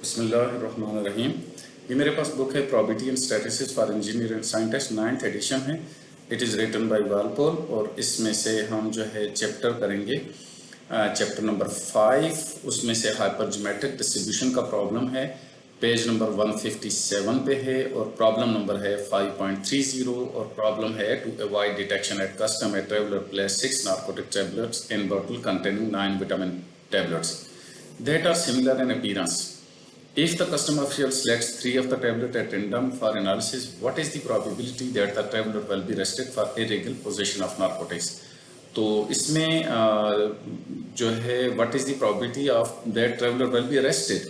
बिस्मिल्लाहिर्रहमानिर्रहीम। ये मेरे पास बुक है probability and statistics for engineer and scientist, 9th edition है। It is written by Walpole और इसमें से हम जो है चैप्टर करेंगे चैप्टर नंबर 5। उसमें से हाइपरज्योमेट्रिक डिस्ट्रीब्यूशन का प्रॉब्लम है, पेज नंबर 157 पे है और प्रॉब्लम नंबर है 5.30 और प्रॉब्लम है to avoid detection at custom a traveller place 6 narcotic tablets in bottle containing 9 vitamin tablets that are similar in appearance. If the custom official selects 3 of the tablet at random for analysis, what is the probability that the traveler will be arrested for illegal possession of narcotics? तो इसमें जो है what is the probability of that traveler will be arrested?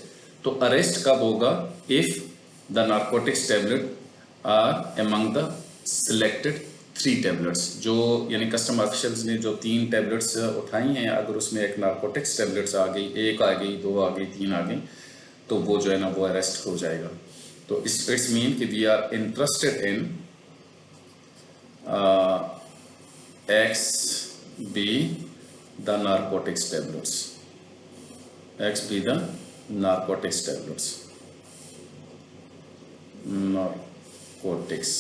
तो arrest कब होगा? If the narcotics tablet are among the selected 3 tablets, जो यानी custom officials ने जो 3 टैबलेट्स उठाई हैं, अगर उसमें एक नार्कोटिक्स टैबलेट्स आ गई, 1 आ गई, 2 आ गई, 3 आ गई, तो वो जो है ना वो अरेस्ट हो जाएगा। तो इट्स मीन कि we are interested in X B the narcotics tablets, X B the narcotics tablets, narcotics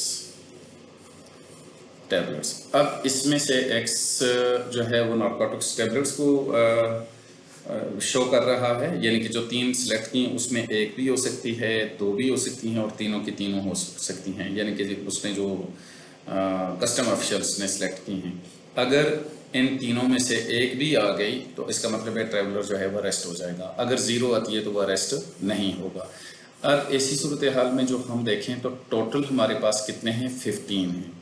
tablets. अब इसमें से एक्स जो है वो नार्कोटिक्स टैबलेट्स को शो कर रहा है, यानी कि जो 3 सिलेक्ट की उसमें 1 भी हो सकती है, 2 भी हो सकती हैं और तीनों की तीनों हो सकती हैं, यानी कि उसने जो कस्टम ऑफिशियल्स ने सिलेक्ट की हैं। अगर इन तीनों में से 1 भी आ गई तो इसका मतलब है ट्रैवलर जो है वो अरेस्ट हो जाएगा। अगर 0 आती है तो वो अरेस्ट नहीं होगा। अब ऐसी सूरत हाल में जो हम देखें तो टोटल हमारे पास कितने हैं? 15 हैं।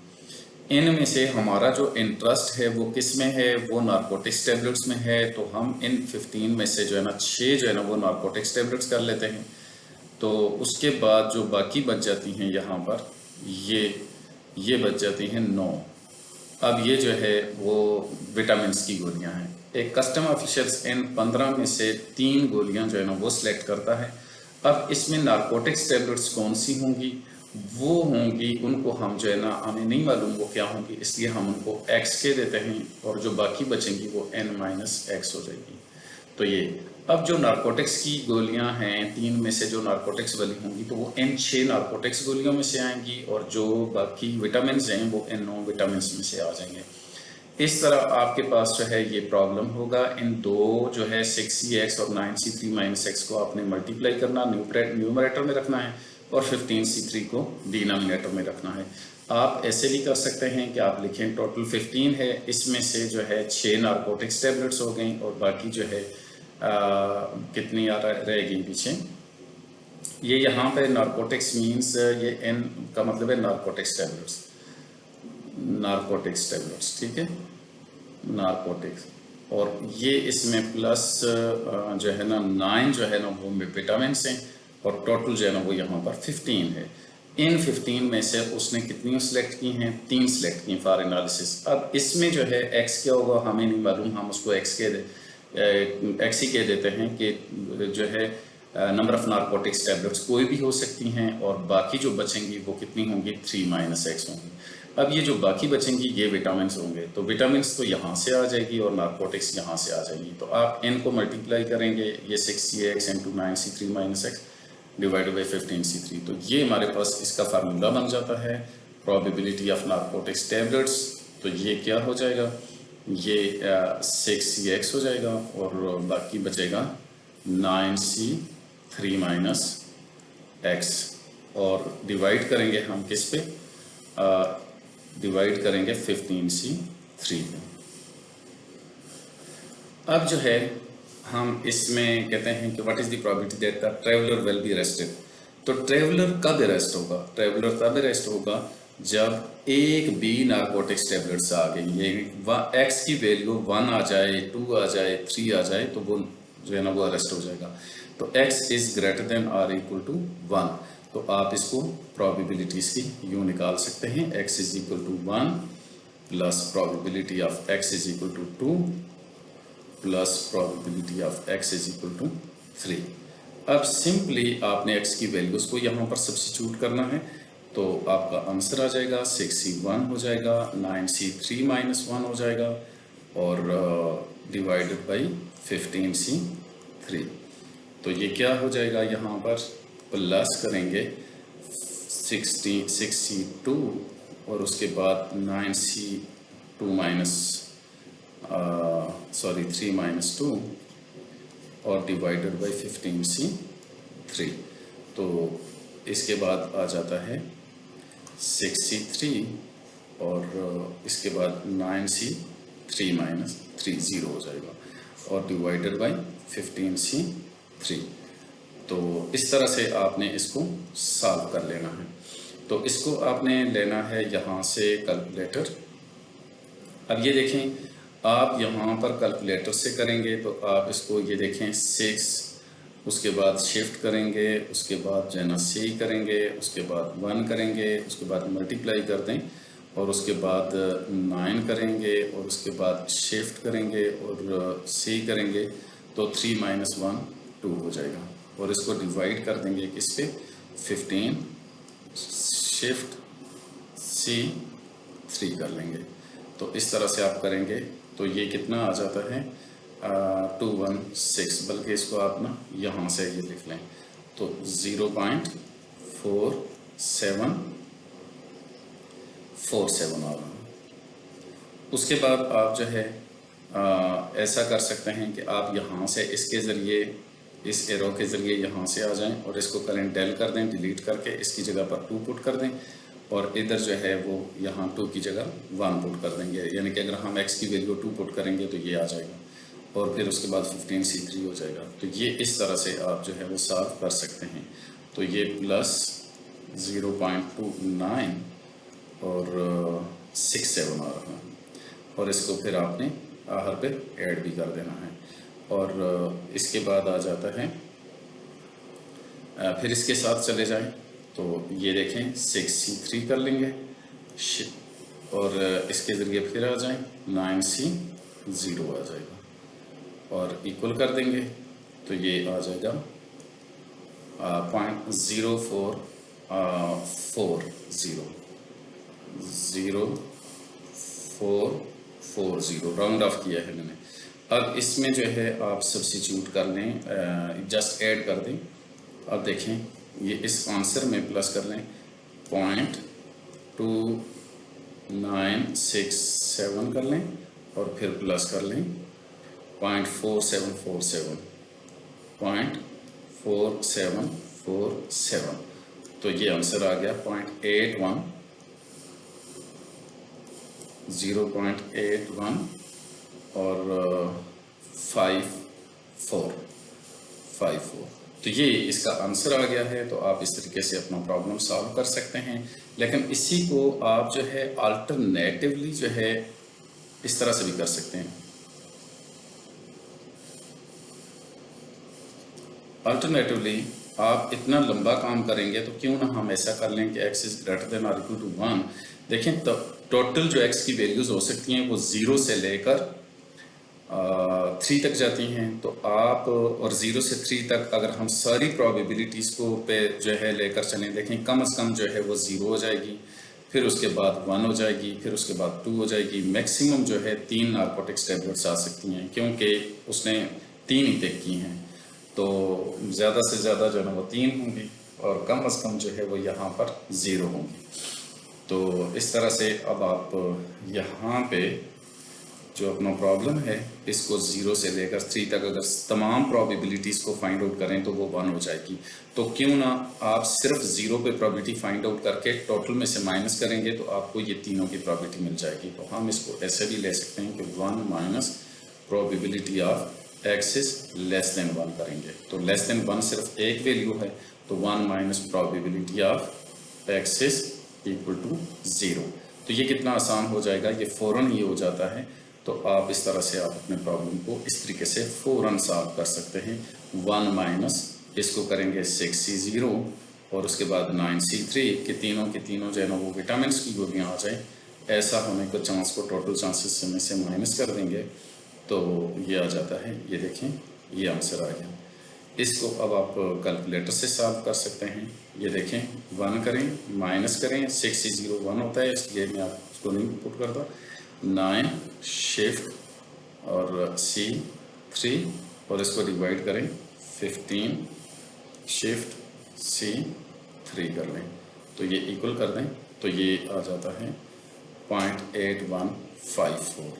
इनमें से हमारा जो इंटरेस्ट है वो किस में है? वो नार्कोटिक्स टैबलेट्स में है। तो हम इन 15 में से जो है ना 6 जो है ना वो नार्कोटिक्स टैबलेट्स कर लेते हैं। तो उसके बाद जो बाकी बच जाती हैं यहाँ पर ये बच जाती हैं 9। अब ये जो है वो विटामिन्स की गोलियाँ हैं। एक कस्टम ऑफिशियल्स इन 15 में से 3 गोलियाँ जो है ना वो सिलेक्ट करता है। अब इसमें नार्कोटिक्स टैबलेट्स कौन सी होंगी? वो होंगी, उनको हम जो है ना हमें नहीं मालूम वो क्या होंगी, इसलिए हम उनको x के देते हैं और जो बाकी बचेंगी वो n-x हो जाएगी। तो ये अब जो नार्कोटिक्स की गोलियां हैं 3 में से जो नार्कोटिक्स वाली होंगी तो वो इन 6 नार्कोटिक्स गोलियों में से आएंगी और जो बाकी विटामिन हैं वो इन 9 विटामिन में से आ जाएंगे। इस तरह आपके पास जो है ये प्रॉब्लम होगा। इन 2 जो है 6c(x) और 9c3-x को आपने मल्टीप्लाई करना, न्यूमरेटर में रखना है और 15c3 को डिनोमिनेटर में रखना है। आप ऐसे भी कर सकते हैं कि आप लिखें टोटल 15 है, इसमें से जो है 6 नार्कोटिक्स टैबलेट्स हो गई और बाकी जो है कितनी रहेगी पीछे। ये यहाँ पे नार्कोटिक्स मीन्स ये n का मतलब है नार्कोटिक्स टैबलेट्स, ठीक है, नार्कोटिक्स। और ये इसमें प्लस जो है ना 9 जो है ना वो विटामिन हैं और टोटल जो है ना वो यहाँ पर 15 है। इन 15 में से उसने कितनी सिलेक्ट की हैं? 3 सिलेक्ट की फॉर एनालिसिस। अब इसमें जो है x क्या होगा हमें नहीं मालूम, हम उसको x ही कह देते हैं कि जो है नंबर ऑफ नार्कोटिक्स टैबलेट्स कोई भी हो सकती हैं और बाकी जो बचेंगी वो कितनी होंगी? 3-x होंगी। अब ये जो बाकी बचेंगी ये विटामिन होंगे, तो विटामिन तो यहाँ से आ जाएगी और नार्कोटिक्स यहाँ से आ जाएगी। तो आप n को मल्टीप्लाई करेंगे, ये 6c(x) × 9c3-x divided by 15c3, तो ये हमारे पास इसका फार्मूला बन जाता है प्रोबेबिलिटी ऑफ नार्कोटिक्स टैबलेट्स। तो ये क्या हो जाएगा? ये 6c(x) हो जाएगा और बाकी बचेगा 9c3-x और डिवाइड करेंगे हम किस पे? डिवाइड करेंगे 15c3 पे। अब जो है हम इसमें कहते हैं कि what is the probability that the traveller will be arrested. तो ट्रैवलर कब अरेस्ट होगा? ट्रैवलर तब अरेस्ट होगा जब 1 भी नार्कोटिक्स टैबलेट्स आ गई, ये x की वैल्यू 1 आ जाए, 2 आ जाए, 3 आ जाए तो वो जो है ना वो अरेस्ट हो जाएगा। तो x is greater than or equal to 1। तो आप इसको प्रोबेबिलिटीज की यूँ निकाल सकते हैं, x is equal to 1 plus probability of x is equal to 2 plus probability of x is equal to 3। अब सिंपली आपने x की वैल्यूज को यहाँ पर सब्स्टिट्यूट करना है, तो आपका आंसर आ जाएगा 6c1 हो जाएगा, 9c3-1 हो जाएगा और डिवाइडेड बाई 15c3। तो ये क्या हो जाएगा, यहाँ पर प्लस करेंगे 62 और उसके बाद 9C2 माइनस 3 माइनस 2 और डिवाइडेड बाई 15C3। तो इसके बाद आ जाता है 6C3 और इसके बाद 9C3 माइनस 3 0 हो जाएगा और डिवाइडेड बाई 15C3। तो इस तरह से आपने इसको सॉल्व कर लेना है। तो इसको आपने लेना है यहाँ से कैलकुलेटर। अब ये देखें, आप यहाँ पर कैलकुलेटर से करेंगे तो आप इसको ये देखें 6, उसके बाद शिफ्ट करेंगे, उसके बाद जो है ना C करेंगे, उसके बाद 1 करेंगे, उसके बाद मल्टीप्लाई कर दें और उसके बाद 9 करेंगे और उसके बाद शिफ्ट करेंगे और C करेंगे तो 3 माइनस 1 2 हो जाएगा और इसको डिवाइड कर देंगे किस पे, 15, शिफ्ट C 3 कर लेंगे। तो इस तरह से आप करेंगे तो ये कितना आ जाता है 216, बल्कि इसको आप ना यहाँ से ये लिख लें तो 0.4747 आ रहा है। उसके बाद आप जो है ऐसा कर सकते हैं कि आप यहाँ से इसके ज़रिए, इस एरो के ज़रिए यहाँ से आ जाएं और इसको करें डेल कर दें, डिलीट करके इसकी जगह पर 2 पुट कर दें और इधर जो है वो यहाँ 2 की जगह 1 पुट कर देंगे। यानी कि अगर हम x की वैल्यू 2 पुट करेंगे तो ये आ जाएगा और फिर उसके बाद 15C3 हो जाएगा। तो ये इस तरह से आप जो है वो सॉल्व कर सकते हैं। तो ये प्लस 0.29 और 67 आ रहा है और इसको फिर आपने आखिर पे ऐड भी कर देना है और इसके बाद आ जाता है, फिर इसके साथ चले जाएं तो ये देखें 6C3 कर लेंगे और इसके ज़रिए फिर आ जाएं 9C0 आ जाएगा और इक्वल कर देंगे तो ये आ जाएगा 0.0440 राउंड ऑफ किया है मैंने। अब इसमें जो है आप सब्स्टिट्यूट कर लें, जस्ट ऐड कर दें। अब देखें ये इस आंसर में प्लस कर लें 0.2967 कर लें और फिर प्लस कर लें 0.4747 तो ये आंसर आ गया 0.81 और 54 तो ये इसका आंसर आ गया है। तो आप इस तरीके से अपना प्रॉब्लम सॉल्व कर सकते हैं, लेकिन इसी को आप जो है अल्टरनेटिवली जो है इस तरह से भी कर सकते हैं। अल्टरनेटिवली आप इतना लंबा काम करेंगे तो क्यों ना हम ऐसा कर लें कि x इज ग्रेटर देन और इक्वल टू 1। देखें तो टोटल जो x की वैल्यूज हो सकती हैं वो 0 से लेकर 3 तक जाती हैं। तो आप और 0 से 3 तक अगर हम सारी प्रोबेबिलिटीज़ को पे जो है लेकर चलें, देखें कम से कम जो है वो 0 हो जाएगी, फिर उसके बाद 1 हो जाएगी, फिर उसके बाद 2 हो जाएगी। मैक्सिमम जो है 3 नार्कोटिक्स टैबलेट्स आ सकती हैं क्योंकि उसने 3 ही टेक की हैं। तो ज़्यादा से ज़्यादा जो है वो 3 होंगी और कम से कम जो है वो यहाँ पर 0 होंगी। तो इस तरह से अब आप यहाँ पे जो अपना प्रॉब्लम है इसको 0 से लेकर 3 तक अगर तमाम प्रोबेबिलिटीज़ को फाइंड आउट करें तो वो 1 हो जाएगी। तो क्यों ना आप सिर्फ 0 पे प्रोबेबिलिटी फाइंड आउट करके टोटल में से माइनस करेंगे तो आपको ये तीनों की प्रोबेबिलिटी मिल जाएगी। तो हम इसको ऐसे भी ले सकते हैं कि 1 minus probability of x is less than 1 करेंगे। तो लेस देन 1 सिर्फ एक वैल्यू है, तो 1 minus probability of x is equal to 0। तो ये कितना आसान हो जाएगा, ये फ़ौरन ही हो जाता है। तो आप इस तरह से आप अपने प्रॉब्लम को इस तरीके से फ़ौरन सॉल्व कर सकते हैं। 1 माइनस इसको करेंगे 6C0 और उसके बाद 9C3 के तीनों जो है ना वो विटामिन्स की गोलियाँ आ जाए, ऐसा होने का चांस को टोटल चांसेस में से माइनस कर देंगे तो ये आ जाता है। ये देखें ये आंसर आ गया। इसको अब आप कैलकुलेटर से सॉल्व कर सकते हैं। ये देखें 1 करें माइनस करें, 6C0 1 होता है इसलिए मैं आपको नहीं पुट करता। 9 शिफ्ट और C3 और इसको डिवाइड करें 15 शिफ्ट C3 कर लें तो ये इक्वल कर दें तो ये आ जाता है 0.8154,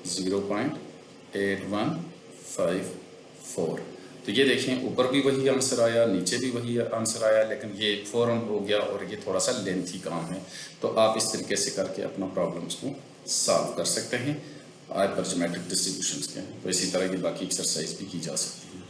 0.8154। तो ये देखें ऊपर भी वही आंसर आया, नीचे भी वही आंसर आया, लेकिन ये फ़ौरन हो गया और ये थोड़ा सा लेंथी काम है। तो आप इस तरीके से करके अपना प्रॉब्लम्स को सॉल्व कर सकते हैं हाइपरजोमेट्रिक डिस्ट्रीब्यूशंस के। तो इसी तरह की बाकी एक्सरसाइज भी की जा सकती है।